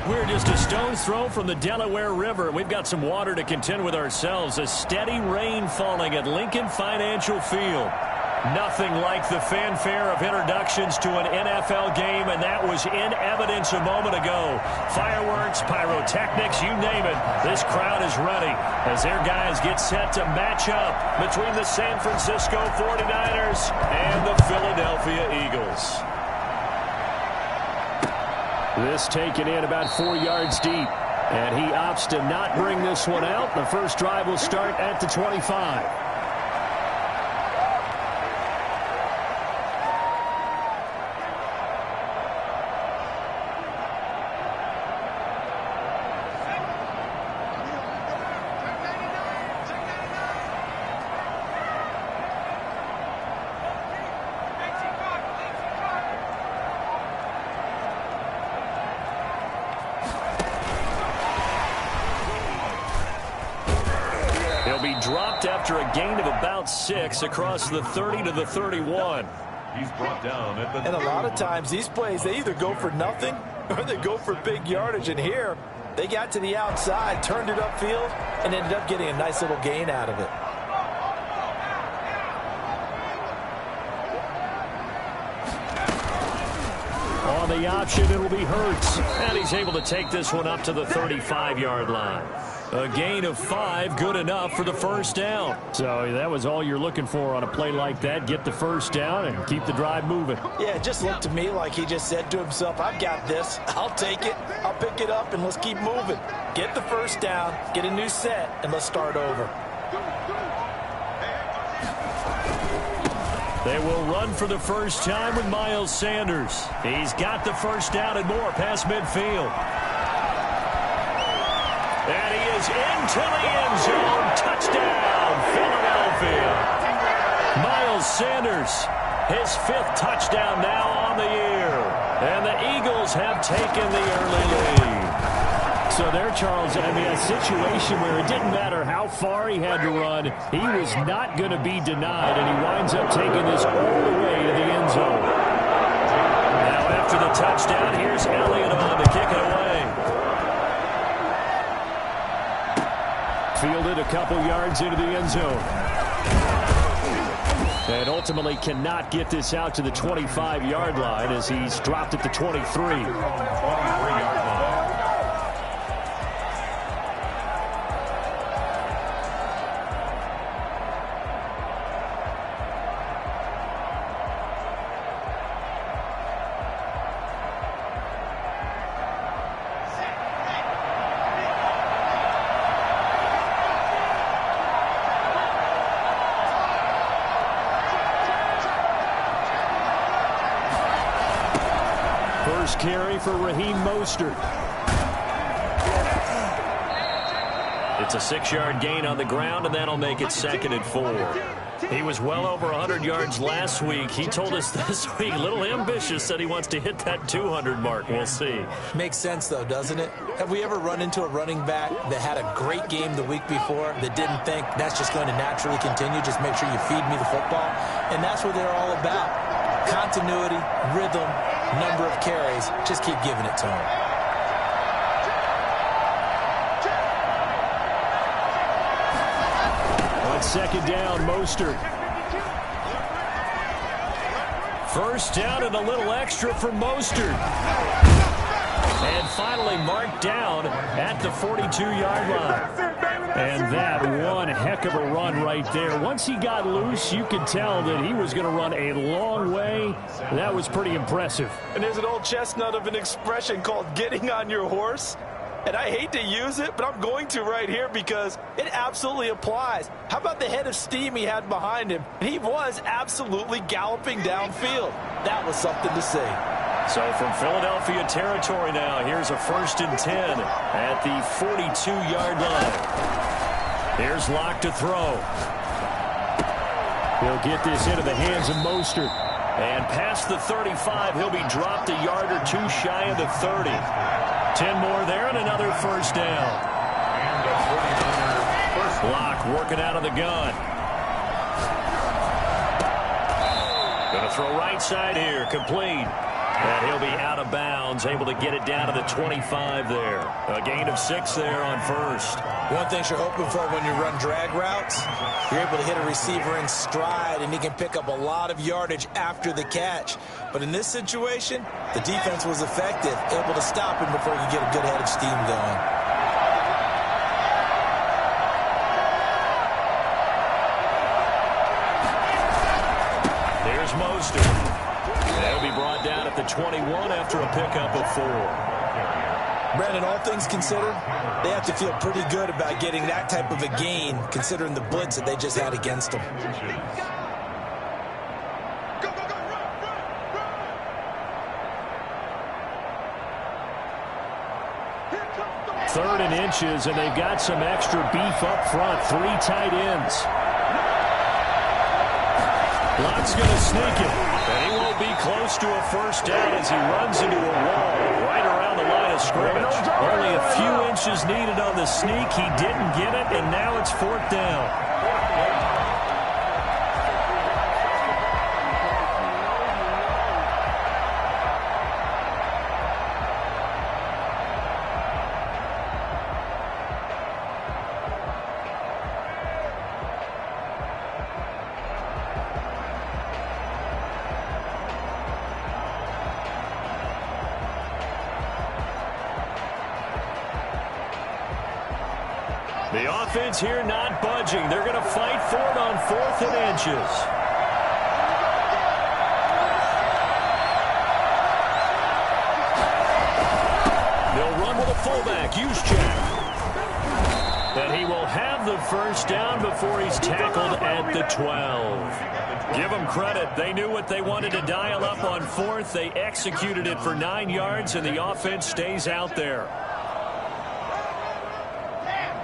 We're just a stone's throw from the Delaware River. We've got some water to contend with ourselves. A steady rain falling at Lincoln Financial Field. Nothing like the fanfare of introductions to an NFL game, and that was in evidence a moment ago. Fireworks, pyrotechnics, you name it. This crowd is ready as their guys get set to match up between the San Francisco 49ers and the Philadelphia Eagles. This taken in about 4 yards deep, and he opts to not bring this one out. The first drive will start at the 25. He'll be dropped after a gain of about 6 across the 30 to the 31. He's brought down at the And a lot of times these plays, they either go for nothing or they go for big yardage. And here, they got to the outside, turned it upfield, and ended up getting a nice little gain out of it. On the option, it'll be Hurts. And he's able to take this one up to the 35-yard line. A gain of 5, good enough for the first down. So that was all you're looking for on a play like that. Get the first down and keep the drive moving. Yeah, it just looked to me like he just said to himself, I've got this. I'll take it. I'll pick it up, and let's keep moving. Get the first down, get a new set, and let's start over. They will run for the first time with Miles Sanders. He's got the first down and more past midfield. And he is into the end zone. Touchdown, Philadelphia. Miles Sanders, his 5th touchdown now on the year. And the Eagles have taken the early lead. So there, Charles, I mean, a situation where it didn't matter how far he had to run. He was not going to be denied, and he winds up taking this all the way to the end zone. Now after the touchdown, here's Elliott on to kick it away. Fielded a couple yards into the end zone. And ultimately cannot get this out to the 25-yard line as he's dropped at the 23. First carry for Raheem Mostert. It's a 6-yard gain on the ground, and that'll make it 2nd and 4. He was well over 100 yards last week. He told us this week, a little ambitious, said he wants to hit that 200 mark. We'll see. Makes sense, though, doesn't it? Have we ever run into a running back that had a great game the week before that didn't think that's just going to naturally continue? Just make sure you feed me the football. And that's what they're all about. Continuity, rhythm, number of carries. Just keep giving it to him. On 2nd down, Mostert. First down and a little extra for Mostert. And finally marked down at the 42-yard line. And that one heck of a run right there. Once he got loose, you could tell that he was going to run a long way. That was pretty impressive. And there's an old chestnut of an expression called getting on your horse. And I hate to use it, but I'm going to right here because it absolutely applies. How about the head of steam he had behind him? He was absolutely galloping downfield. That was something to see. So from Philadelphia territory now, here's a 1st and 10 at the 42-yard line. Here's Locke to throw. He'll get this into the hands of Mostert. And past the 35, he'll be dropped a yard or 2 shy of the 30. 10 more there and another first down. Locke working out of the gun. Going to throw right side here, complete. And he'll be out of bounds, able to get it down to the 25 there. A gain of 6 there on first. One thing you're hoping for when you run drag routes, you're able to hit a receiver in stride, and he can pick up a lot of yardage after the catch. But in this situation, the defense was effective, able to stop him before he could get a good head of steam going. Here's Mostert. They'll be brought down at the 21 after a pickup of 4. Brandon, all things considered, they have to feel pretty good about getting that type of a gain, considering the blitz that they just had against them. Third and inches, and they've got some extra beef up front. 3 tight ends. Lott's going to sneak it, and he won't be close to a first down as he runs into a wall right around the line of scrimmage. Only a few inches needed on the sneak. He didn't get it, and now it's 4th down. The offense here not budging. They're going to fight for it on 4th and inches. They'll run with a fullback, Juszczyk. And he will have the first down before he's tackled at the 12. Give them credit. They knew what they wanted to dial up on 4th. They executed it for 9 yards, and the offense stays out there.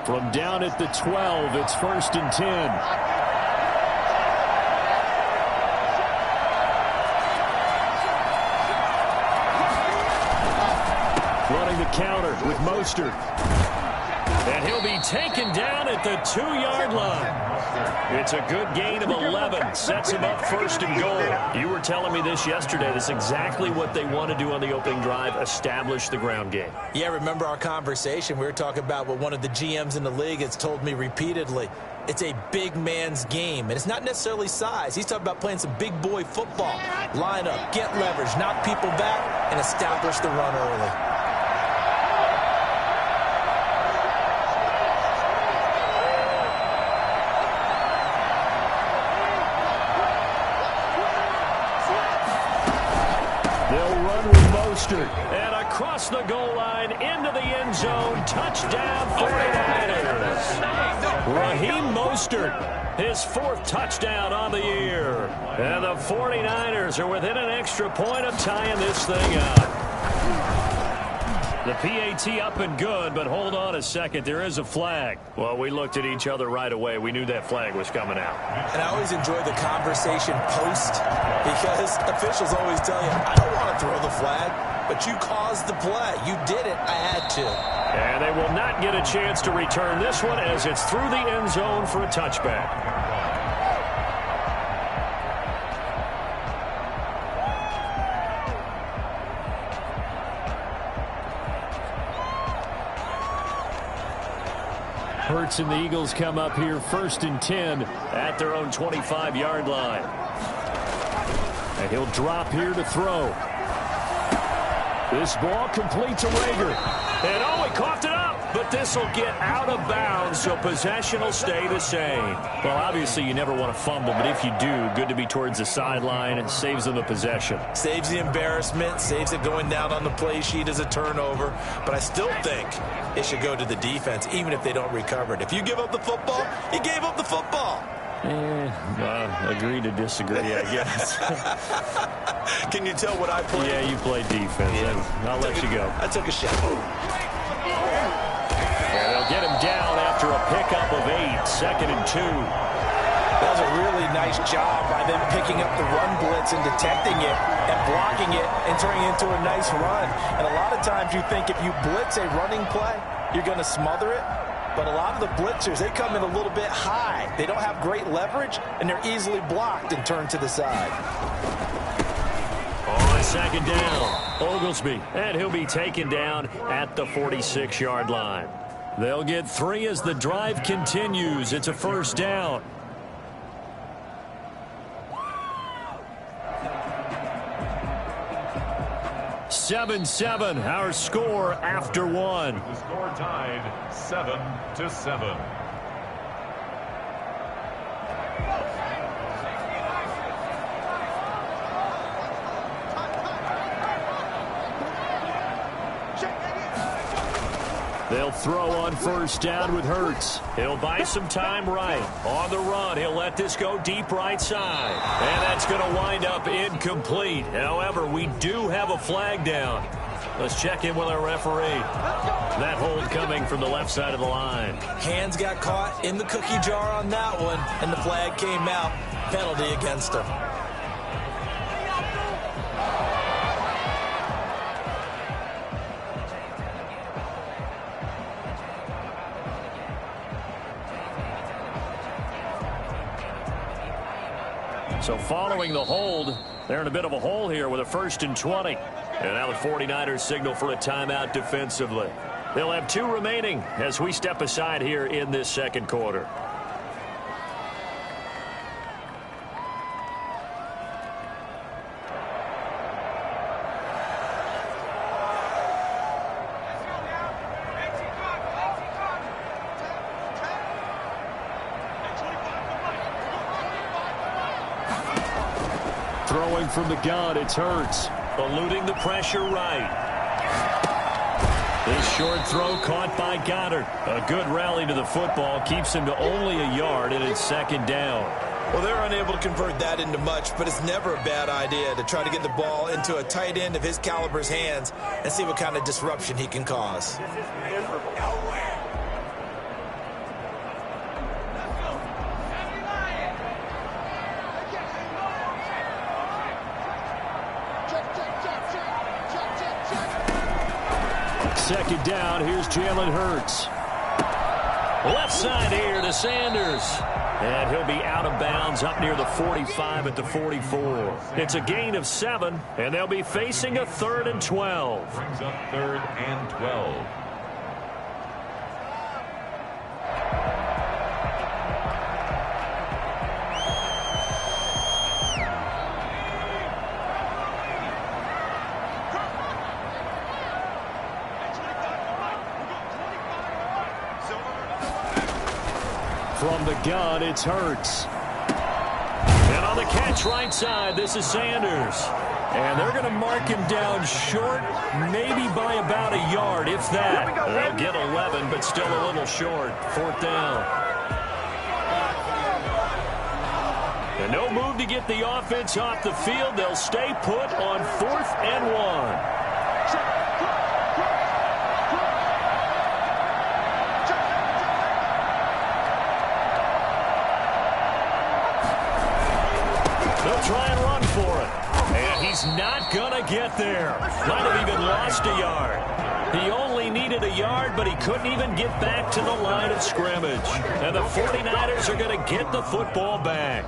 From down at the 12, it's 1st and 10. Running the counter with Mostert. And he'll be taken down at the 2-yard line. It's a good gain of 11. Sets him up 1st and goal. You were telling me this yesterday. That's exactly what they want to do on the opening drive, establish the ground game. Yeah, remember our conversation? We were talking about what one of the GMs in the league has told me repeatedly. It's a big man's game, and it's not necessarily size. He's talking about playing some big boy football. Line up, get leverage, knock people back, and establish the run early. And across the goal line, into the end zone, touchdown 49ers. Raheem Mostert, his 4th touchdown on the year. And the 49ers are within an extra point of tying this thing up. The PAT up and good, but hold on a second. There is a flag. Well, we looked at each other right away. We knew that flag was coming out. And I always enjoy the conversation post because officials always tell you, I don't want to throw the flag, but you caused the play. You did it. I had to. And they will not get a chance to return this one as it's through the end zone for a touchback. Hurts and the Eagles come up here 1st and 10 at their own 25-yard line. And he'll drop here to throw. This ball complete to Rager. And oh, he coughed it up, but this will get out of bounds, so possession will stay the same. Well, obviously you never want to fumble, but if you do, good to be towards the sideline and saves them the possession. Saves the embarrassment, saves it going down on the play sheet as a turnover, but I still think it should go to the defense, even if they don't recover it. If you give up the football, you gave up the football. Agree to disagree, I guess. Can you tell what I played? Yeah, you played defense. Yeah. I'll let you go. I took a shot. And they'll get him down after a pickup of 8, 2nd and 2. That was a really nice job by them picking up the run blitz and detecting it and blocking it and turning it into a nice run. And a lot of times you think if you blitz a running play, you're going to smother it. But a lot of the blitzers, they come in a little bit high. They don't have great leverage, and they're easily blocked and turned to the side. On second down. Oglesby, and he'll be taken down at the 46-yard line. They'll get 3 as the drive continues. It's a first down. 7-7, our score after 1. The score tied 7-7. They'll throw on first down with Hurts. He'll buy some time right. On the run, he'll let this go deep right side. And that's going to wind up incomplete. However, we do have a flag down. Let's check in with our referee. That hold coming from the left side of the line. Hands got caught in the cookie jar on that one, and the flag came out. Penalty against him. So following the hold, they're in a bit of a hole here with a 1st and 20. And now the 49ers signal for a timeout defensively. They'll have 2 remaining as we step aside here in this second quarter. Throwing from the gun, it's Hurts. Eluding the pressure right. This short throw caught by Goddard. A good rally to the football keeps him to only a yard, and it's second down. Well, they're unable to convert that into much, but it's never a bad idea to try to get the ball into a tight end of his caliber's hands and see what kind of disruption he can cause. Second down, here's Jalen Hurts. Left side here to Sanders. And he'll be out of bounds up near the 45 at the 44. It's a gain of 7, and they'll be facing a 3rd and 12. Brings up 3rd and 12. From the gun, it's Hurts. And on the catch right side, this is Sanders. And they're going to mark him down short, maybe by about a yard, if that. They'll get 11, but still a little short. 4th down. And no move to get the offense off the field. They'll stay put on 4th and 1. Try and run for it. And he's not going to get there. Might have even lost a yard. He only needed a yard, but he couldn't even get back to the line of scrimmage. And the 49ers are going to get the football back.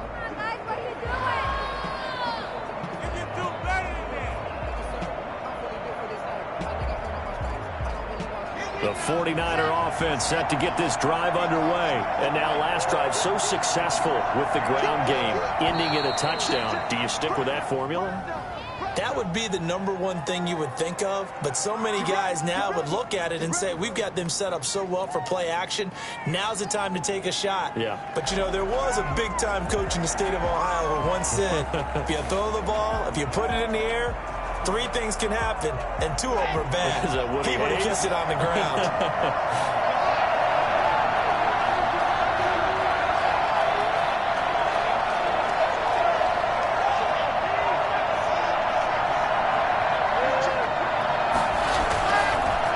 The 49er offense set to get this drive underway. And now last drive so successful with the ground game, ending in a touchdown. Do you stick with that formula? That would be the #1 thing you would think of, but so many guys now would look at it and say, we've got them set up so well for play action. Now's the time to take a shot. Yeah. But, you know, there was a big-time coach in the state of Ohio who once said, if you throw the ball, if you put it in the air, 3 things can happen, and 2 of them are bad. He would have kissed it on the ground.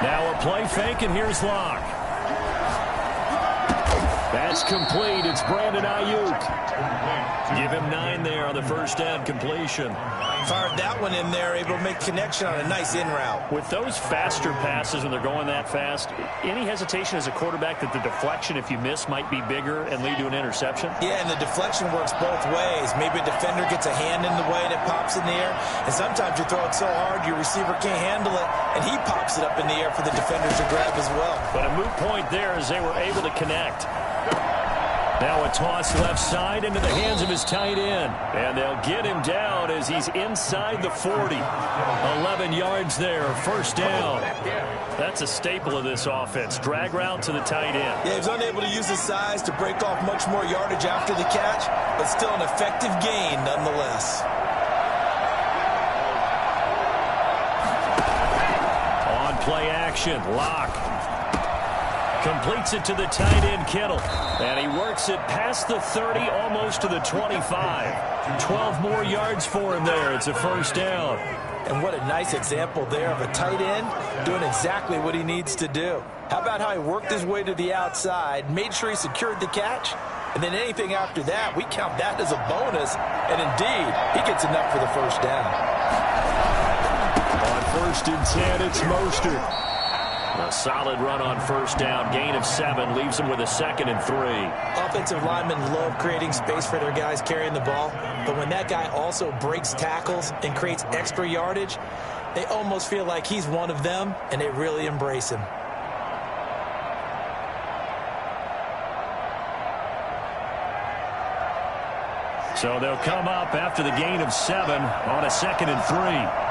Now a play fake, and here's Locke. That's complete. It's Brandon Ayuk. Give him 9 there on the first down completion. Fired that one in there, able to make connection on a nice in route. With those faster passes when they're going that fast, any hesitation as a quarterback that the deflection, if you miss, might be bigger and lead to an interception? Yeah, and the deflection works both ways. Maybe a defender gets a hand in the way and it pops in the air. And sometimes you throw it so hard your receiver can't handle it, and he pops it up in the air for the defenders to grab as well. But a moot point there as they were able to connect. Now a toss left side into the hands of his tight end. And they'll get him down as he's inside the 40. 11 yards there, first down. That's a staple of this offense. Drag route to the tight end. Yeah, he was unable to use his size to break off much more yardage after the catch, but still an effective gain nonetheless. On play action, Lock. Completes it to the tight end, Kittle. And he works it past the 30, almost to the 25. 12 more yards for him there. It's a first down. And what a nice example there of a tight end doing exactly what he needs to do. How about how he worked his way to the outside, made sure he secured the catch, and then anything after that, we count that as a bonus. And indeed, he gets enough for the first down. On 1st and 10, it's Mostert. A solid run on first down. Gain of 7 leaves him with a 2nd and 3. Offensive linemen love creating space for their guys carrying the ball. But when that guy also breaks tackles and creates extra yardage, they almost feel like he's one of them, and they really embrace him. So they'll come up after the gain of 7 on a 2nd and 3.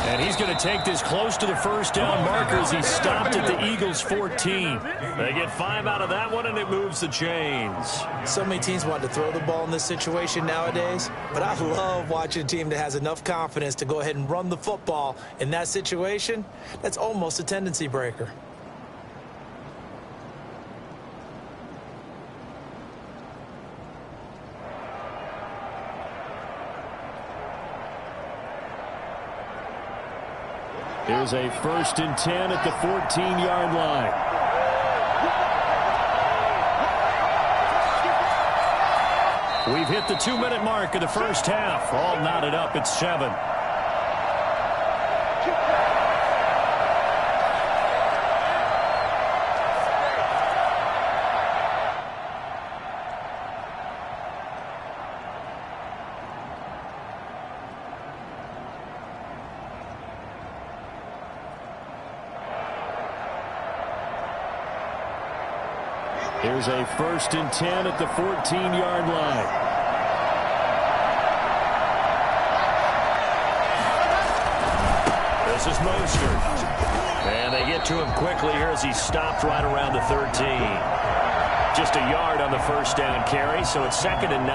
And he's going to take this close to the first down marker as he stopped at the Eagles' 14. They get 5 out of that one, and it moves the chains. So many teams want to throw the ball in this situation nowadays, but I love watching a team that has enough confidence to go ahead and run the football in that situation. That's almost a tendency breaker. Here's a 1st and 10 at the 14-yard line. We've hit the 2-minute mark of the first half. All knotted up at 7. Here's a 1st and 10 at the 14-yard line. This is Mostert. And they get to him quickly here as he stopped right around the 13. Just a yard on the first down carry, so it's 2nd and 9.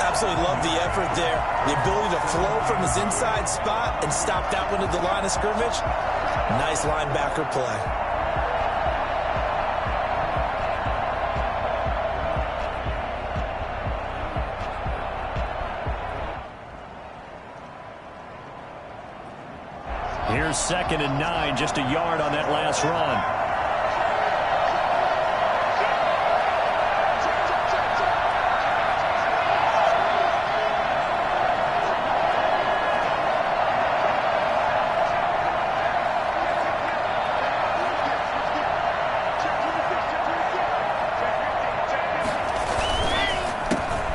Absolutely love the effort there. The ability to flow from his inside spot and stop that one at the line of scrimmage. Nice linebacker play. Here's 2nd and 9, just a yard on that last run.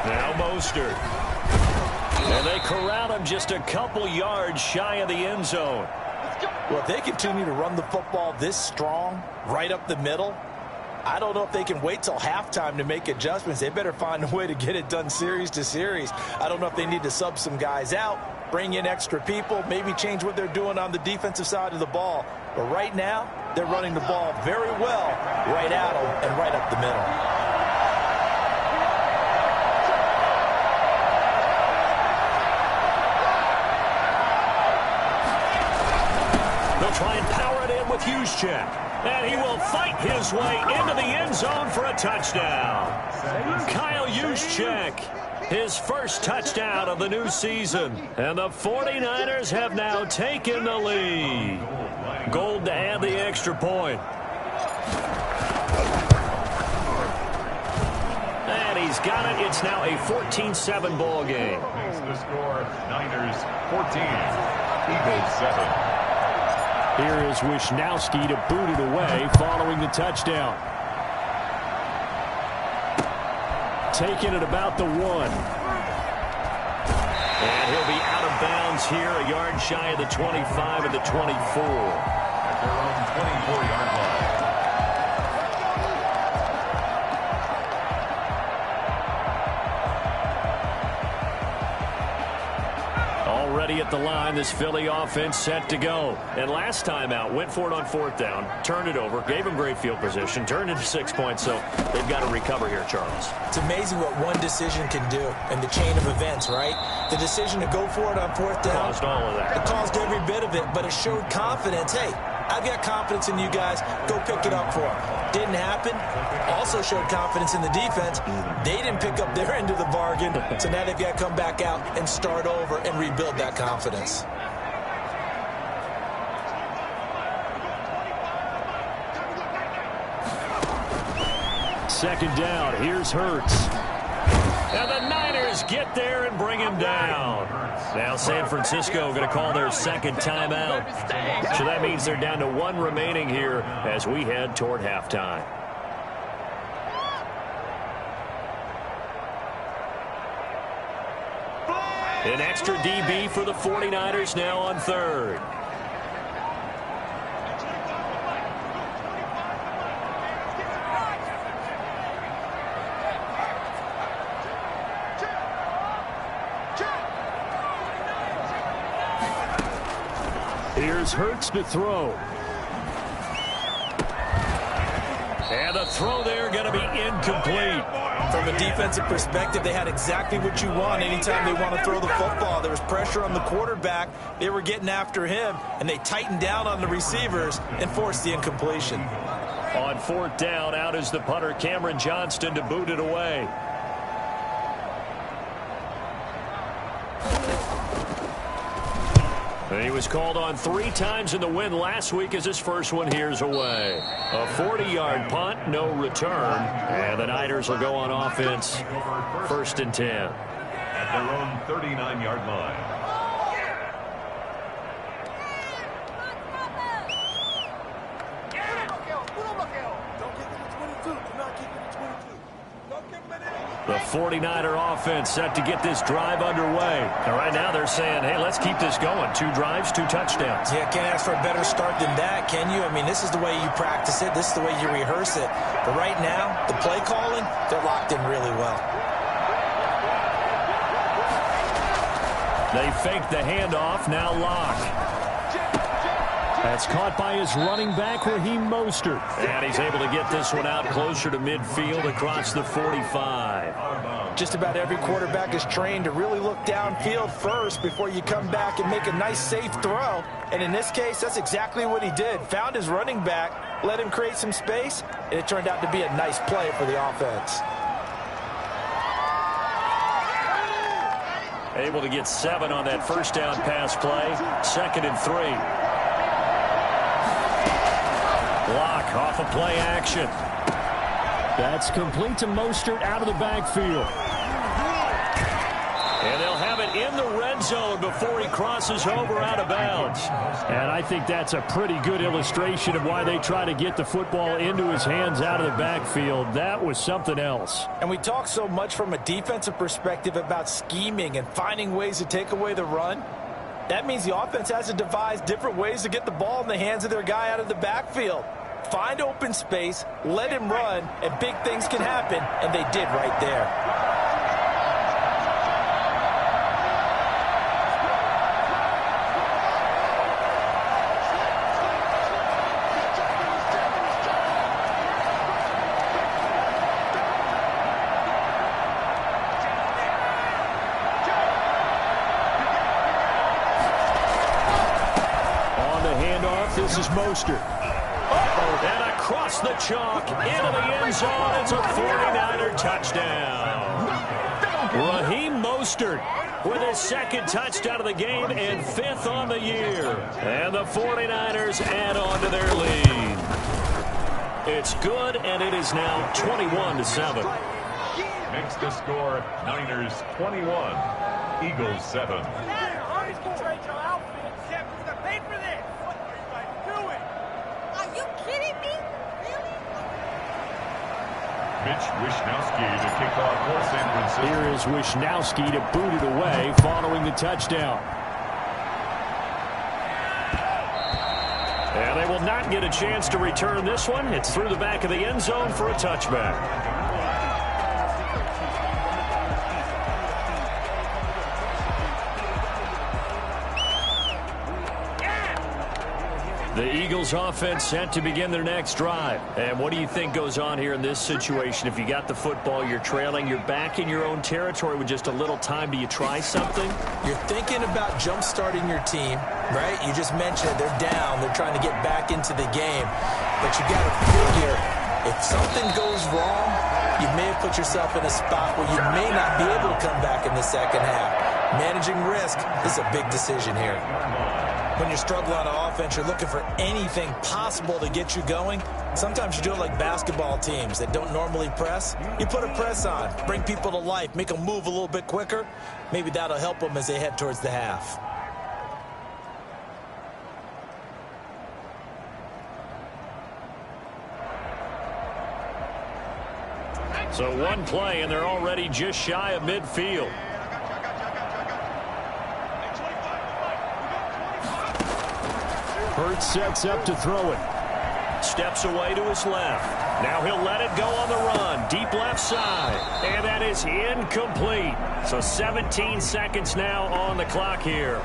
Now Mostert. And they corral him just a couple yards shy of the end zone. Well, if they continue to run the football this strong, right up the middle, I don't know if they can wait till halftime to make adjustments. They better find a way to get it done series to series. I don't know if they need to sub some guys out, bring in extra people, maybe change what they're doing on the defensive side of the ball. But right now, they're running the ball very well right at them and right up the middle. Try and power it in with Juszczyk. And he will fight his way into the end zone for a touchdown. Kyle Juszczyk his first touchdown of the new season. And the 49ers have now taken the lead. Gold to add the extra point. And he's got it. It's now a 14-7 ball game. Makes the score Niners 14, Eagles 7. Here is Wishnowski to boot it away following the touchdown. Taking it about the 1. And he'll be out of bounds here, a yard shy of the 25 and the 24. At their own 24-yard line. Already at the line, this Philly offense set to go. And last time out, went for it on 4th down, turned it over, gave him great field position, turned it to 6 points, so they've got to recover here, Charles. It's amazing what one decision can do in the chain of events, right? The decision to go for it on 4th down. Caused all of that. It caused every bit of it, but it showed confidence. Hey, I've got confidence in you guys. Go pick it up for them. Didn't happen. Also showed confidence in the defense. They didn't pick up their end of the bargain, so now they've got to come back out and start over and rebuild that confidence. Second down. Here's Hurts. And the Niners get there and bring him down. Now San Francisco going to call their second timeout. So that means they're down to 1 remaining here as we head toward halftime. An extra DB for the 49ers now on 3rd. Here's Hurts to throw. And the throw there going to be incomplete. From a defensive perspective, they had exactly what you want anytime they want to throw the football. There was pressure on the quarterback. They were getting after him, and they tightened down on the receivers and forced the incompletion. On 4th down, out is the punter, Cameron Johnston, to boot it away. He was called on 3 times in the win last week as his first one here's away. A 40-yard punt, no return. And the Niners will go on offense, 1st and 10. At their own 39-yard line. The 49er offense set to get this drive underway. And right now they're saying, hey, let's keep this going. 2 drives, 2 touchdowns. Yeah, can't ask for a better start than that, can you? I mean, this is the way you practice it. This is the way you rehearse it. But right now, the play calling, they're locked in really well. They fake the handoff, now Locke. That's caught by his running back, Raheem Mostert. And he's able to get this one out closer to midfield across the 45. Just about every quarterback is trained to really look downfield first before you come back and make a nice, safe throw. And in this case, that's exactly what he did. Found his running back, let him create some space, and it turned out to be a nice play for the offense. Able to get 7 on that first down pass play. 2nd and 3. Block off a play action. That's complete to Mostert out of the backfield. And they'll have it in the red zone before he crosses over out of bounds. And I think that's a pretty good illustration of why they try to get the football into his hands out of the backfield. That was something else. And we talk so much from a defensive perspective about scheming and finding ways to take away the run. That means the offense has to devise different ways to get the ball in the hands of their guy out of the backfield. Find open space, let him run, and big things can happen, and they did right there. On the handoff, this is Mostert. And across the chalk, into the end zone, it's a 49er touchdown. Raheem Mostert with his second touchdown of the game and 5th on the year. And the 49ers add on to their lead. It's good, and it is now 21-7. Next to score, Niners 21, Eagles 7. Mitch Wishnowsky to kick off for San Francisco. Here is Wishnowsky to boot it away following the touchdown. And they will not get a chance to return this one. It's through the back of the end zone for a touchback. The Eagles offense set to begin their next drive. And what do you think goes on here in this situation? If you got the football, you're trailing, you're back in your own territory with just a little time. Do you try something? You're thinking about jump-starting your team, right? You just mentioned it. They're down. They're trying to get back into the game. But you got to figure, if something goes wrong, you may have put yourself in a spot where you may not be able to come back in the second half. Managing risk is a big decision here. When you struggle on offense, you're looking for anything possible to get you going. Sometimes you do it like basketball teams that don't normally press. You put a press on, bring people to life, make them move a little bit quicker. Maybe that'll help them as they head towards the half. So one play, and they're already just shy of midfield. Hurts sets up to throw it. Steps away to his left. Now he'll let it go on the run. Deep left side. And that is incomplete. So 17 seconds now on the clock here.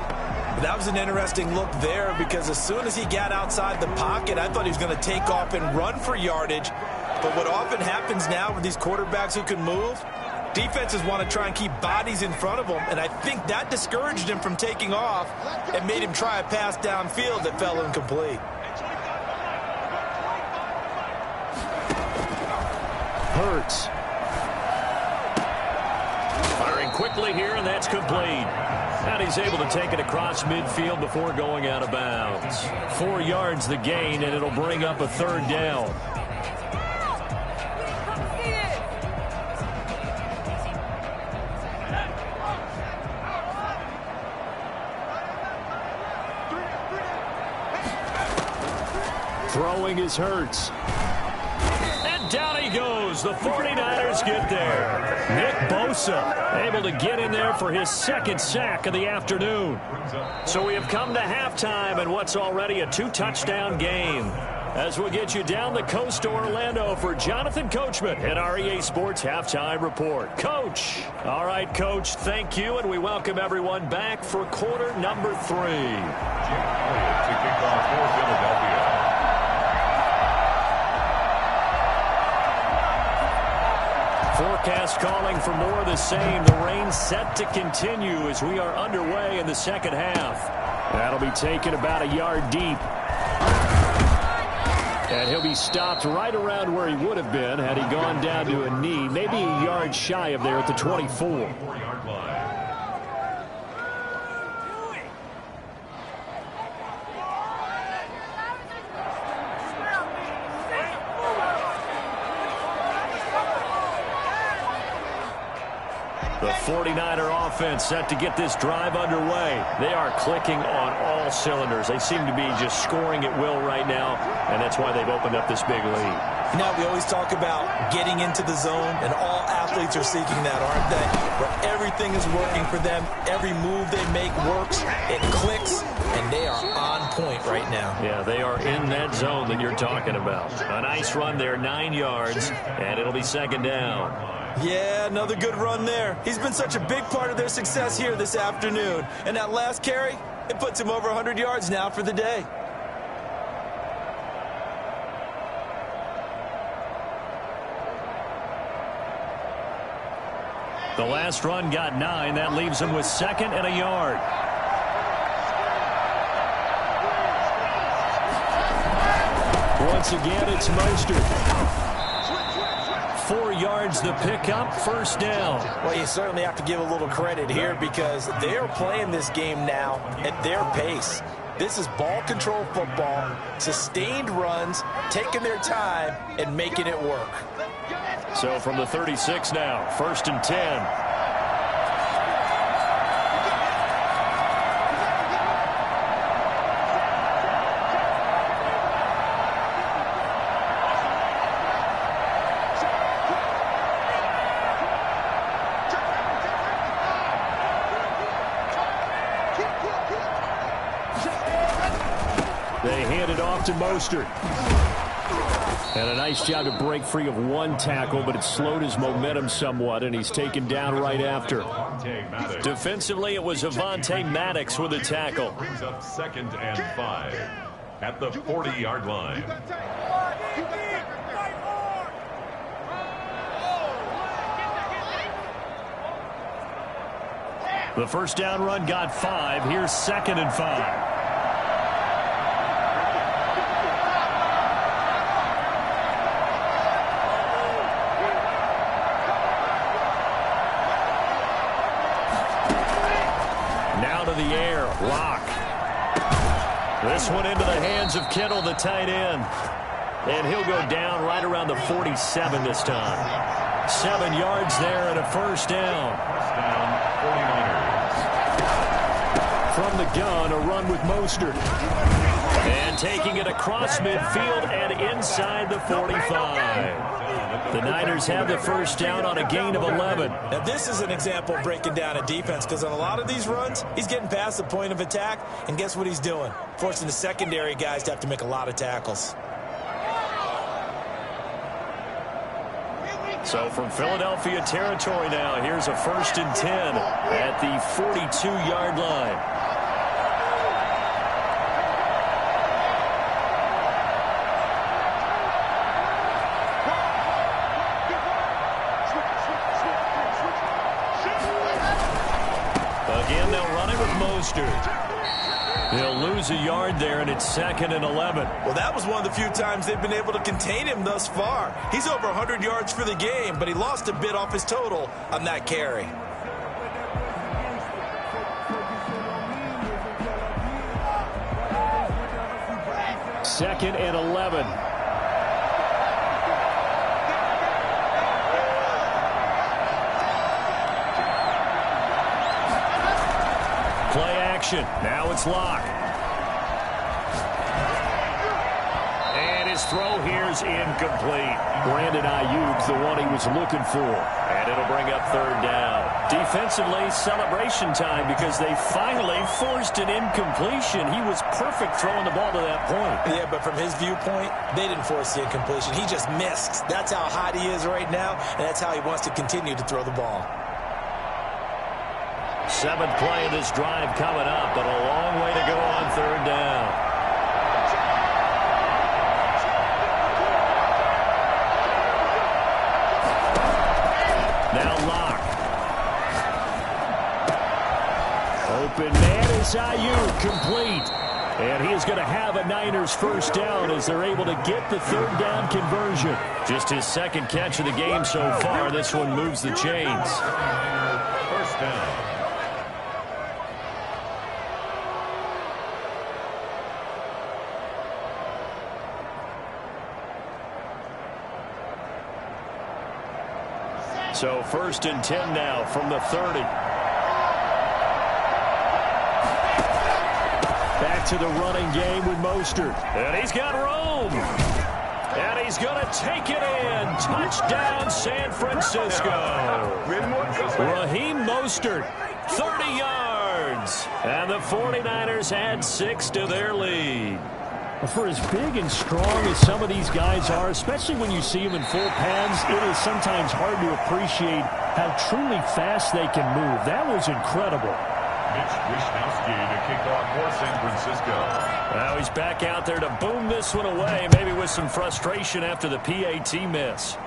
That was an interesting look there because as soon as he got outside the pocket, I thought he was going to take off and run for yardage. But what often happens now with these quarterbacks who can move, defenses want to try and keep bodies in front of them, and I think that discouraged him from taking off and made him try a pass downfield that fell incomplete. Hurts. Firing quickly here, and that's complete. And he's able to take it across midfield before going out of bounds. 4 yards the gain, and it'll bring up a third down. Throwing is Hurts. And down he goes. The 49ers get there. Nick Bosa able to get in there for his second sack of the afternoon. So we have come to halftime in what's already a 2-touchdown game. As we'll get you down the coast to Orlando for Jonathan Coachman at our EA Sports Halftime Report. Coach. All right, Coach, thank you, and we welcome everyone back for quarter number 3. Jim Elliott to kick off for Philadelphia. Forecast calling for more of the same. The rain set to continue as we are underway in the second half. That'll be taken about a yard deep. And he'll be stopped right around where he would have been had he gone down to a knee, maybe a yard shy of there at the 24. The 49er offense set to get this drive underway. They are clicking on all cylinders. They seem to be just scoring at will right now, and that's why they've opened up this big lead. You know, we always talk about getting into the zone, and all athletes are seeking that, aren't they? Where everything is working for them. Every move they make works. It clicks, and they are on point right now. Yeah, they are in that zone that you're talking about. A nice run there, 9 yards, and it'll be second down. Yeah, another good run there. He's been such a big part of their success here this afternoon. And that last carry, it puts him over 100 yards now for the day. The last run got 9. That leaves him with second and a yard. Once again, it's Mostert. 4 yards the pickup, first down. Well, you certainly have to give a little credit here because they are playing this game now at their pace. This is ball control football, sustained runs, taking their time, and making it work. So from the 36 now, first and 10. They hand it off to Mostert. And a nice job to break free of one tackle, but it slowed his momentum somewhat, and he's taken down right after. Defensively, it was Avonte Maddox with a tackle. Brings up 2nd and 5 at the 40-yard line. The first down run got 5. Here's 2nd and 5. The air, Locke. This one into the hands of Kittle, the tight end. And he'll go down right around the 47 this time. 7 yards there and a first down. First down, 49ers. From the gun, a run with Mostert. And taking it across midfield and inside the 45. The Niners have the first down on a gain of 11. Now, this is an example of breaking down a defense because on a lot of these runs, he's getting past the point of attack, and guess what he's doing? Forcing the secondary guys to have to make a lot of tackles. So from Philadelphia territory now, here's a first and 10 at the 42-yard line. Again, they'll run it with Mostert. They'll lose a yard there, and it's 2nd and 11. Well, that was one of the few times they've been able to contain him thus far. He's over 100 yards for the game, but he lost a bit off his total on that carry. Second and 11. Play action. Now it's Locke. And his throw here's incomplete. Brandon Ayuk's the one he was looking for. And it'll bring up 3rd down. Defensively, celebration time because they finally forced an incompletion. He was perfect throwing the ball to that point. Yeah, but from his viewpoint, they didn't force the incompletion. He just missed. That's how hot he is right now, and that's how he wants to continue to throw the ball. 7th play of this drive coming up, but a long way to go on 3rd down. Now Locke. Open man is Ayuk, complete. And he is going to have a Niners first down as they're able to get the 3rd down conversion. Just his 2nd catch of the game so far. This one moves the chains. First down. So 1st and 10 now from the 30. Back to the running game with Mostert. And he's got room. And he's going to take it in. Touchdown, San Francisco. Raheem Mostert, 30 yards. And the 49ers add 6 to their lead. For as big and strong as some of these guys are, especially when you see them in full pads, it is sometimes hard to appreciate how truly fast they can move. That was incredible. Mitch Wishnowsky to kick off for San Francisco. Now he's back out there to boom this one away, maybe with some frustration after the PAT miss.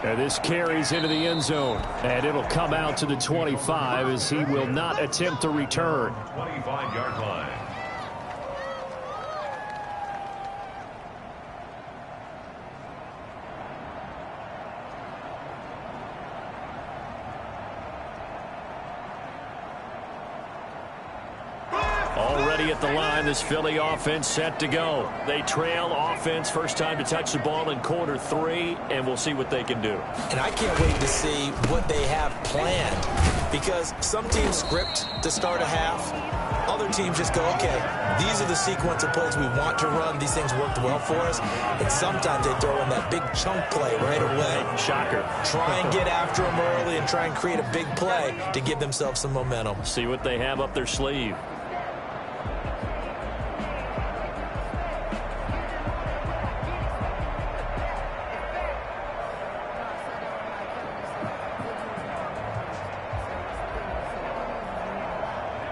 And this carries into the end zone, and it'll come out to the 25 as he will not attempt to return. 25-yard line. ready at the line. This Philly offense set to go. They trail offense first time to touch the ball in quarter 3, and we'll see what they can do. And I can't wait to see what they have planned, because some teams script to start a half. Other teams just go, okay, these are the sequence of plays we want to run. These things worked well for us. And sometimes they throw in that big chunk play right away. Shocker. Try and get after them early and try and create a big play to give themselves some momentum. See what they have up their sleeve.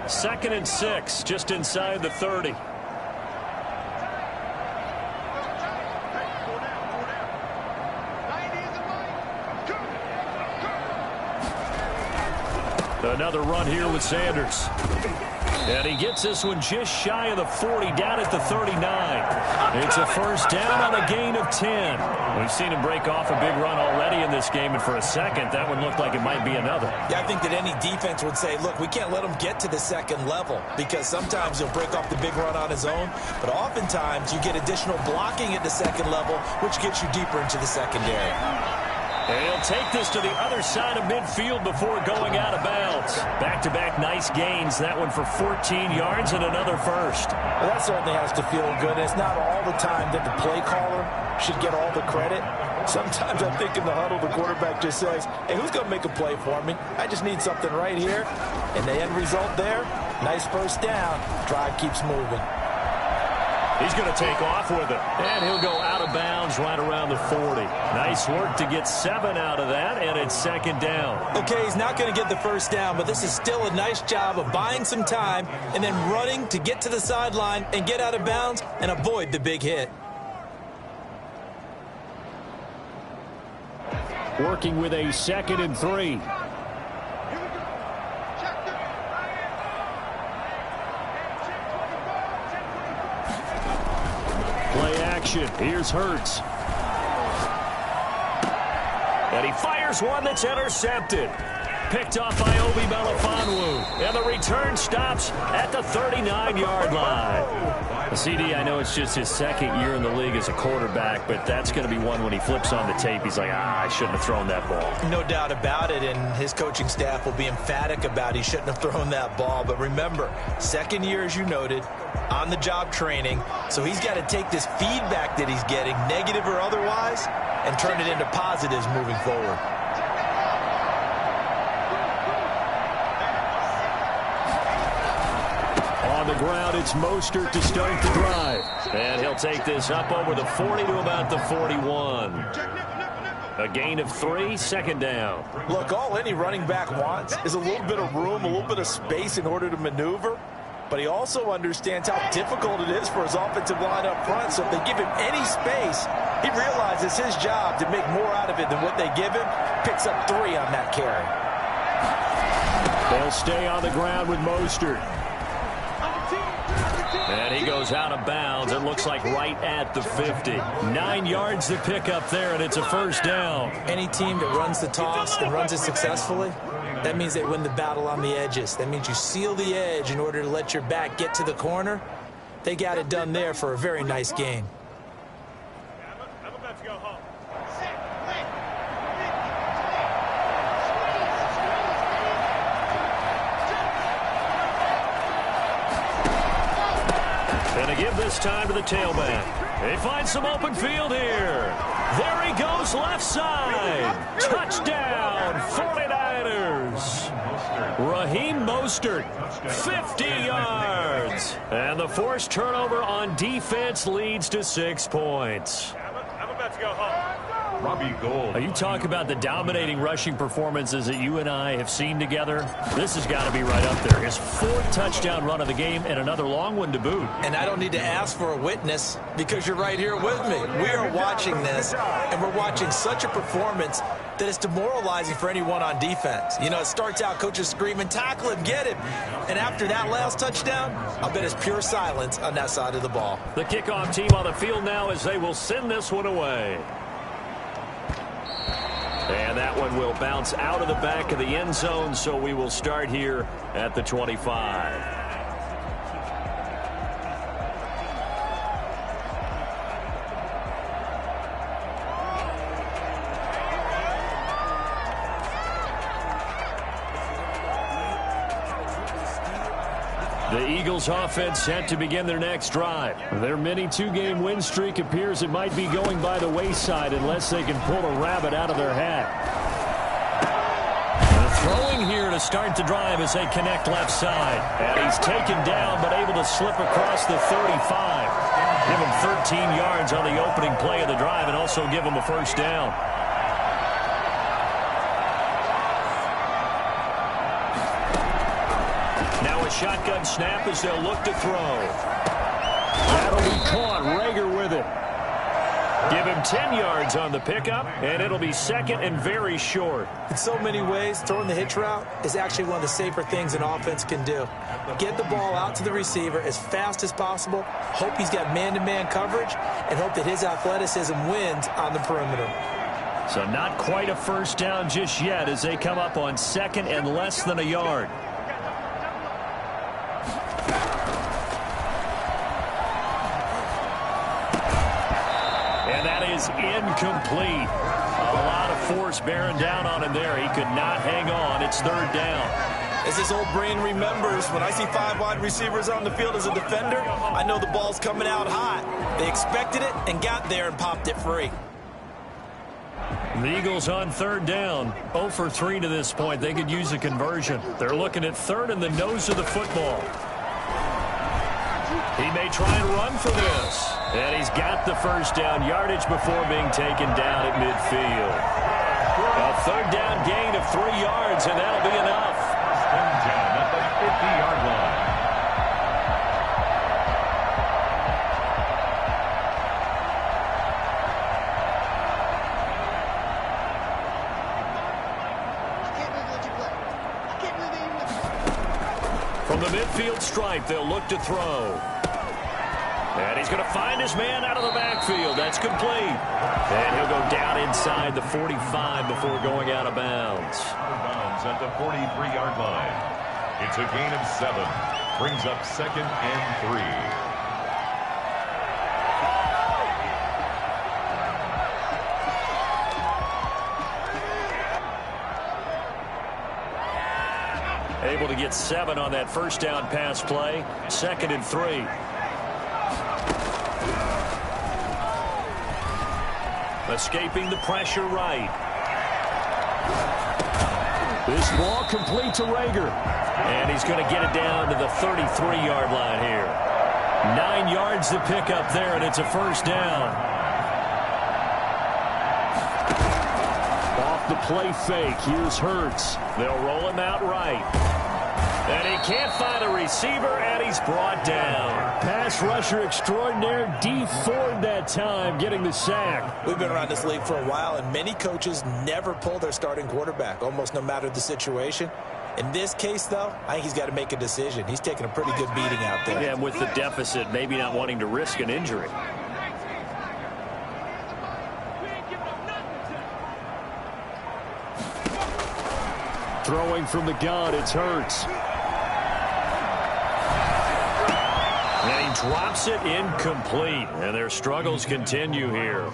Second and 6, just inside the 30. Another run here with Sanders. And he gets this one just shy of the 40, down at the 39. It's a first down on a gain of 10. We've seen him break off a big run already in this game, and for a second, that one looked like it might be another. Yeah, I think that any defense would say, look, we can't let him get to the second level, because sometimes he'll break off the big run on his own, but oftentimes you get additional blocking at the second level, which gets you deeper into the secondary. And he'll take this to the other side of midfield before going out of bounds. Back-to-back nice gains. That one for 14 yards and another first. Well, that certainly has to feel good. It's not all the time that the play caller should get all the credit. Sometimes I think in the huddle, the quarterback just says, hey, who's going to make a play for me? I just need something right here. And the end result there, nice first down. Drive keeps moving. He's going to take off with it. And he'll go out of bounds right around the 40. Nice work to get 7 out of that, and it's second down. Okay, he's not going to get the first down, but this is still a nice job of buying some time and then running to get to the sideline and get out of bounds and avoid the big hit. Working with a 2nd and 3. Here's Hurts. And he fires one that's intercepted. Picked off by Obi Melifonwu. And the return stops at the 39-yard line. CD, I know it's just his second year in the league as a quarterback, but that's going to be one when he flips on the tape. He's like, I shouldn't have thrown that ball. No doubt about it, and his coaching staff will be emphatic about he shouldn't have thrown that ball. But remember, second year, as you noted, on-the-job training, so he's got to take this feedback that he's getting, negative or otherwise, and turn it into positives moving forward. On the ground, it's Mostert to start the drive. And he'll take this up over the 40 to about the 41. A gain of 3, second down. Look, all any running back wants is a little bit of room, a little bit of space in order to maneuver. But he also understands how difficult it is for his offensive line up front. So if they give him any space, he realizes it's his job to make more out of it than what they give him. Picks up 3 on that carry. They'll stay on the ground with Mostert. And he goes out of bounds. It looks like right at the 50. 9 yards to pick up there, and it's a first down. Any team that runs the toss and runs it successfully, that means they win the battle on the edges. That means you seal the edge in order to let your back get to the corner. They got it done there for a very nice game. I'm about to go home. And to give this time to the tailback. They find some open field here. There he goes, left side. Touchdown, 49ers. Raheem Mostert, 50 yards. And the forced turnover on defense leads to 6 points. I'm about to go home. Robbie Gould. You talk about the dominating rushing performances that you and I have seen together. This has got to be right up there. His 4th touchdown run of the game and another long one to boot. And I don't need to ask for a witness because you're right here with me. We are watching this, and we're watching such a performance that it's demoralizing for anyone on defense. You know, it starts out coaches screaming, tackle him, get him. And after that last touchdown, I'll bet it's pure silence on that side of the ball. The kickoff team on the field now as they will send this one away. And that one will bounce out of the back of the end zone, so we will start here at the 25. Eagles offense set to begin their next drive. Their mini two-game win streak appears it might be going by the wayside unless they can pull a rabbit out of their hat. Throwing here to start the drive as they connect left side. And he's taken down but able to slip across the 35. Give him 13 yards on the opening play of the drive and also give him a first down. Now a shotgun snap as they'll look to throw. That'll be caught. Rager with it. Give him 10 yards on the pickup, and it'll be second and very short. In so many ways, throwing the hitch route is actually one of the safer things an offense can do. Get the ball out to the receiver as fast as possible, hope he's got man-to-man coverage, and hope that his athleticism wins on the perimeter. So not quite a first down just yet as they come up on second and less than a yard. Is incomplete. A lot of force bearing down on him there. He could not hang on. It's third down. As this old brain remembers, when I see 5 wide receivers on the field as a defender, I know the ball's coming out hot. They expected it and got there and popped it free. The Eagles on third down. 0 for 3 to this point. They could use a conversion. They're looking at third and the nose of the football. He may try and run for this. And he's got the first down yardage before being taken down at midfield. A third down gain of 3 yards, and that'll be enough. Third down at the 50-yard line. From the midfield stripe, they'll look to throw. And he's going to find his man out of the backfield. That's complete. And he'll go down inside the 45 before going out of bounds. Bounds at the 43-yard line. It's a gain of 7. Brings up second and 3. Able to get 7 on that first down pass play. Second and 3. Escaping the pressure right. This ball complete to Rager. And he's going to get it down to the 33-yard line here. 9 yards to pick up there, and it's a first down. Off the play fake, here's Hurts. They'll roll him out right. And he can't find a receiver, and he's brought down. Pass rusher extraordinaire, D Ford that time, getting the sack. We've been around this league for a while, and many coaches never pull their starting quarterback, almost no matter the situation. In this case, though, I think he's got to make a decision. He's taking a pretty good beating out there. Yeah, and with the deficit, maybe not wanting to risk an injury. Throwing from the gun, it's Hurts. And he drops it incomplete. And their struggles continue here.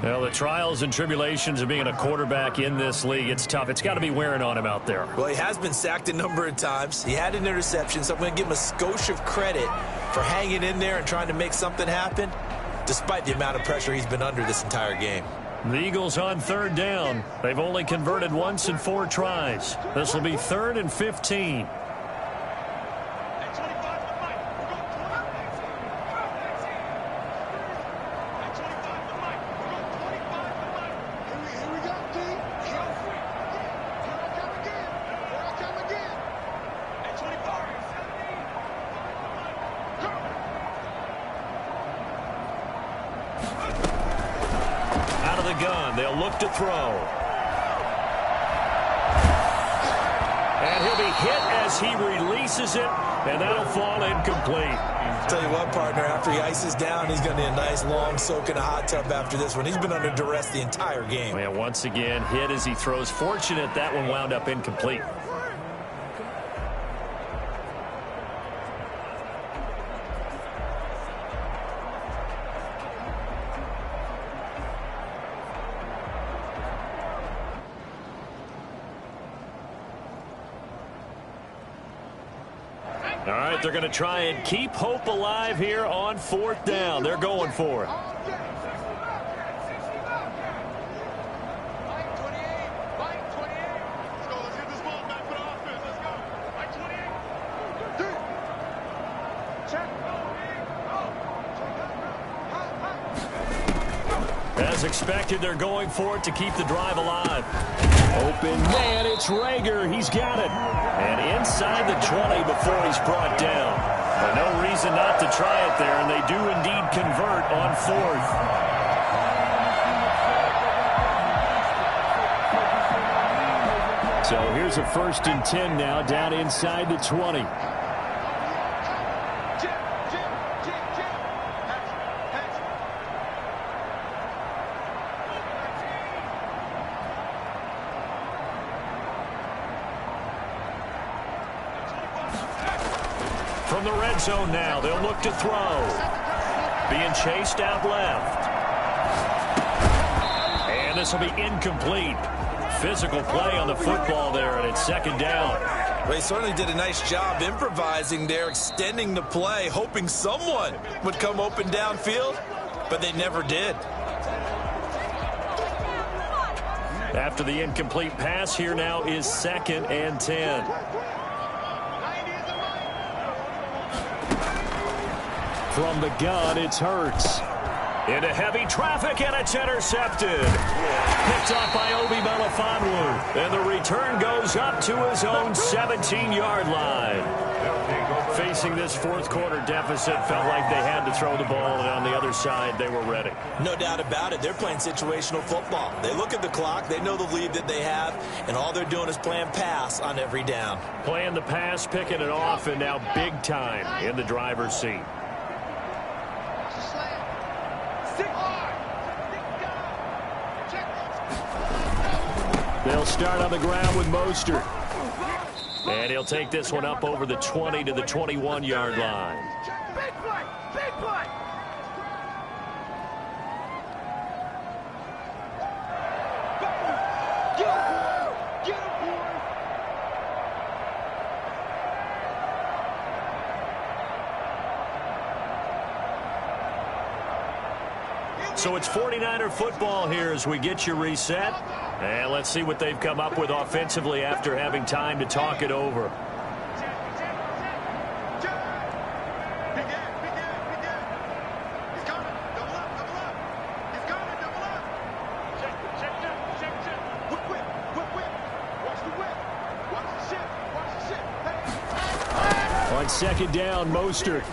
Well, the trials and tribulations of being a quarterback in this league, it's tough. It's got to be wearing on him out there. Well, he has been sacked a number of times. He had an interception, so I'm going to give him a skosh of credit for hanging in there and trying to make something happen, despite the amount of pressure he's been under this entire game. The Eagles on third down. They've only converted once in 4 tries. This will be 3rd and 15. They'll look to throw. And he'll be hit as he releases it, and that'll fall incomplete. Tell you what, partner, after he ices down, he's going to need a nice long soak in a hot tub after this one. He's been under duress the entire game. And once again, hit as he throws. Fortunate that one wound up incomplete. All right, they're going to try and keep hope alive here on 4th down. They're going for it. As expected, they're going for it to keep the drive alive. Open man, it's Rager. He's got it. And inside the 20 before he's brought down. But no reason not to try it there, and they do indeed convert on 4th. So here's a 1st and 10 now, down inside the 20. From the red zone now, they'll look to throw. Being chased out left. And this will be incomplete. Physical play on the football there, and it's 2nd down. Well, he certainly did a nice job improvising there, extending the play, hoping someone would come open downfield, but they never did. After the incomplete pass, here now is 2nd and 10. From the gun, it's Hurts. Into heavy traffic, and it's intercepted. Picked off by Obi Melifonwu. And the return goes up to his own 17-yard line. Facing this 4th quarter deficit, felt like they had to throw the ball, and on the other side, they were ready. No doubt about it. They're playing situational football. They look at the clock, they know the lead that they have, and all they're doing is playing pass on every down. Playing the pass, picking it off, and now big time in the driver's seat. They'll start on the ground with Mostert. And he'll take this one up over the 20 to the 21-yard line. Big play! Big play! So it's 49er football here as we get you reset. And let's see what they've come up with offensively after having time to talk it over. On 2nd down, Mostert.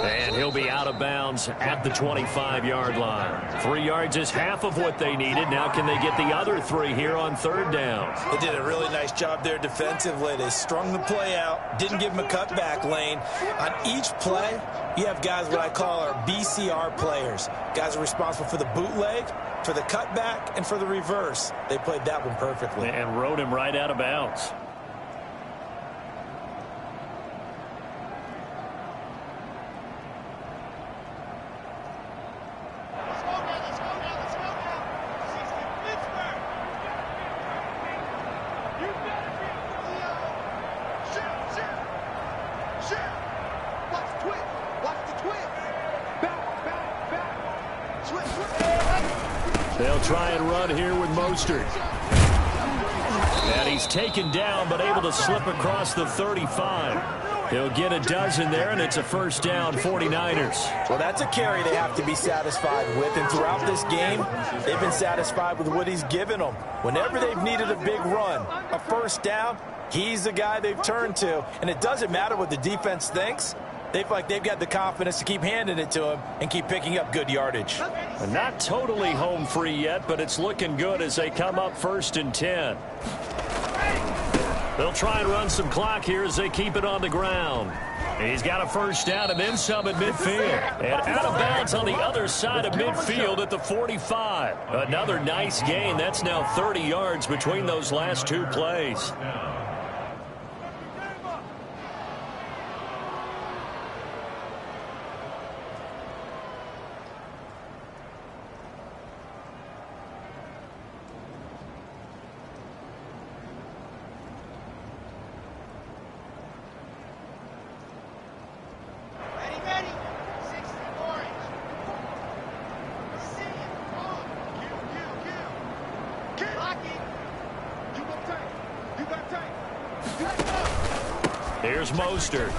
And he'll be out of bounds at the 25-yard line. 3 yards is half of what they needed. Now can they get the other 3 here on 3rd down? They did a really nice job there defensively. They strung the play out, didn't give him a cutback lane. On each play, you have guys what I call our BCR players. Guys are responsible for the bootleg, for the cutback, and for the reverse. They played that one perfectly. And rode him right out of bounds. They'll try and run here with Mostert. And he's taken down, but able to slip across the 35. He'll get a dozen there, and it's a 1st down, 49ers. Well, that's a carry they have to be satisfied with. And throughout this game, they've been satisfied with what he's given them. Whenever they've needed a big run, a 1st down, he's the guy they've turned to. And it doesn't matter what the defense thinks. They feel like they've got the confidence to keep handing it to him and keep picking up good yardage. Not totally home free yet, but it's looking good as they come up 1st and 10. They'll try and run some clock here as they keep it on the ground. He's got a 1st down and then some at midfield. And out of bounds on the other side of midfield at the 45. Another nice gain. That's now 30 yards between those last 2 plays. Here's Mostert.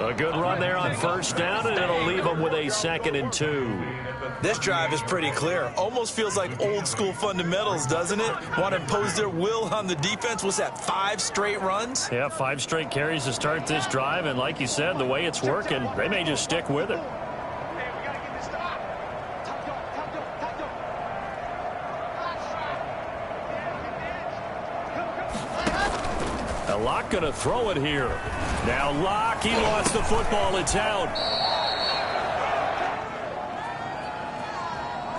A good run there on first down, and it'll leave them with a 2nd and 2. This drive is pretty clear. Almost feels like old school fundamentals, doesn't it? Want to impose their will on the defense. What's that, 5 straight runs? Yeah, 5 straight carries to start this drive, and like you said, the way it's working, they may just stick with it. Locke going to throw it here. Now Locke, he lost the football. It's out.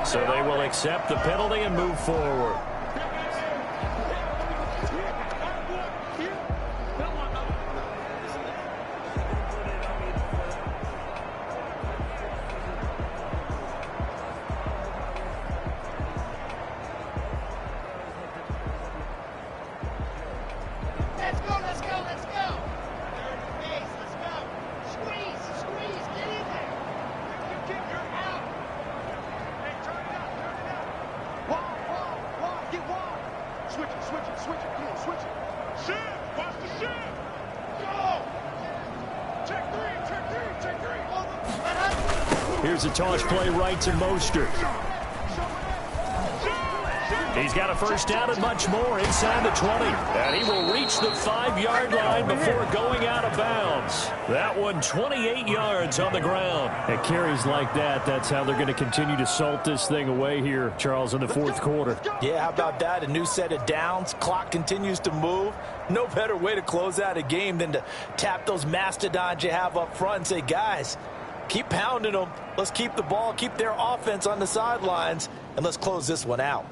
So they will accept the penalty and move forward. Here's a toss play right to Mostert. He's got a first down and much more inside the 20. And he will reach the 5-yard line before going out of bounds. That one 28 yards on the ground. At carries like that, that's how they're going to continue to salt this thing away here, Charles, in the 4th quarter. Yeah, how about that? A new set of downs. Clock continues to move. No better way to close out a game than to tap those mastodons you have up front and say, guys, keep pounding them. Let's keep the ball, keep their offense on the sidelines, and let's close this one out.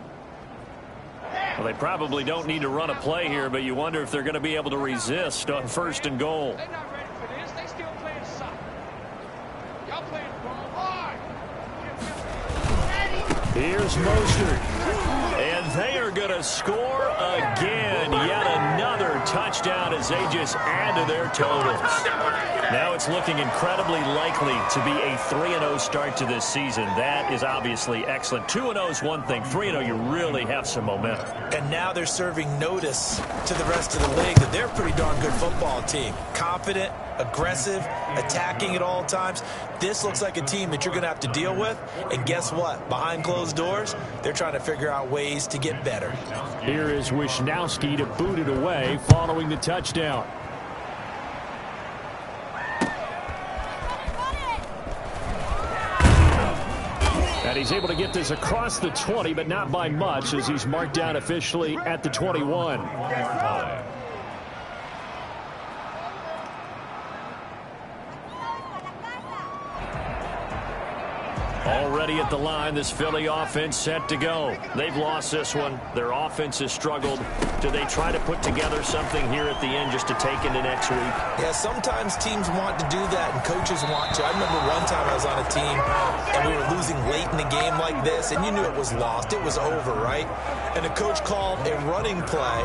Well, they probably don't need to run a play here, but you wonder if they're going to be able to resist on 1st and goal. They're not ready for this. They still playing soccer. Y'all playing ball hard. Here's Mostert. And they are going to score again. Yet another touchdown as they just add to their totals. Now it's looking incredibly likely to be a 3-0 start to this season. That is obviously excellent. 2-0 is one thing. 3-0, you really have some momentum. And now they're serving notice to the rest of the league that they're a pretty darn good football team. Confident, aggressive, attacking at all times. This looks like a team that you're going to have to deal with. And guess what? Behind closed doors, they're trying to figure out ways to get better. Here is Wisnowski to boot it away following the touchdown. And he's able to get this across the 20, but not by much, as he's marked down officially at the 21. Already at the line, this Philly offense set to go. They've lost this one. Their offense has struggled. Do they try to put together something here at the end just to take into next week? Yeah, sometimes teams want to do that and coaches want to. I remember one time I was on a team and we were losing late in the game like this, and you knew it was lost. It was over, right? And the coach called a running play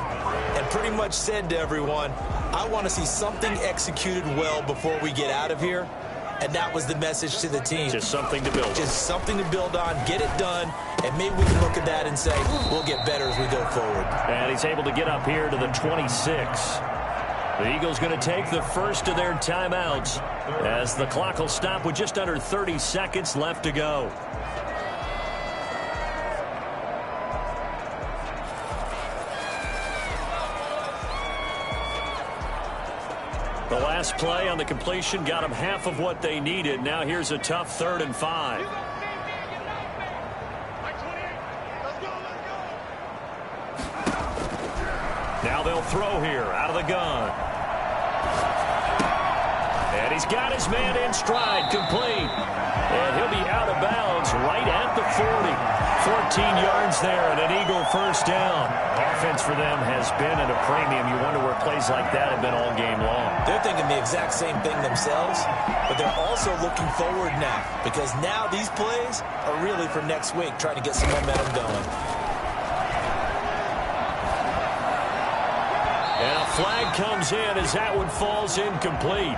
and pretty much said to everyone, I want to see something executed well before we get out of here. And that was the message to the team. Just something to build on. Just something to build on, get it done, and maybe we can look at that and say, we'll get better as we go forward. And he's able to get up here to the 26. The Eagles going to take the first of their timeouts as the clock will stop with just under 30 seconds left to go. The last play on the completion got them half of what they needed. Now here's a tough 3rd and 5. Now they'll throw here out of the gun. And he's got his man in stride, complete. And he'll be out of bounds right at the 40. 14 yards there and an Eagle first down. Offense for them has been at a premium. You wonder where plays like that have been all game long. They're thinking the exact same thing themselves, but they're also looking forward now because now these plays are really for next week, trying to get some momentum going. And a flag comes in as that one falls incomplete.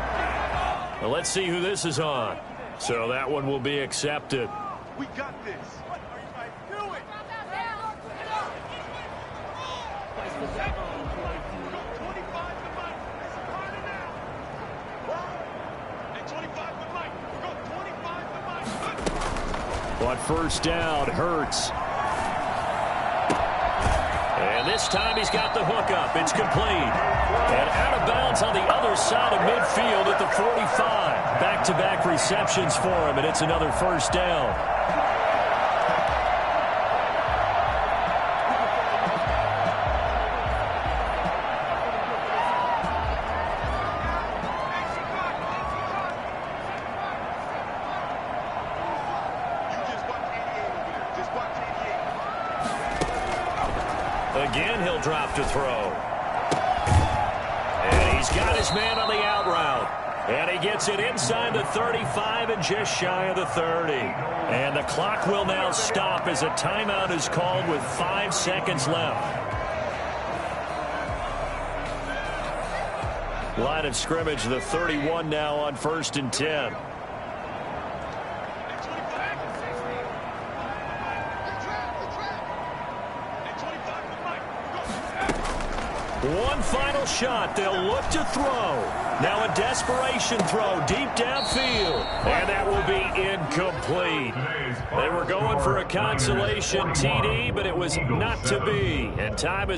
Well, let's see who this is on. So that one will be accepted. We got this. Do it. On first down, Hurts. And this time he's got the hook up. It's complete. And out of bounds on the other side of midfield at the 45. Back-to-back receptions for him, and it's another first down. Again, he'll drop to throw. And he's got his man on the out route. And he gets it inside the 35 and just shy of the 30. And the clock will now stop as a timeout is called with 5 seconds left. Line of scrimmage, the 31 now on 1st and 10. One final shot. They'll look to throw. Now a desperation throw deep downfield. And that will be incomplete. They were going for a consolation TD, but it was not to be. And time is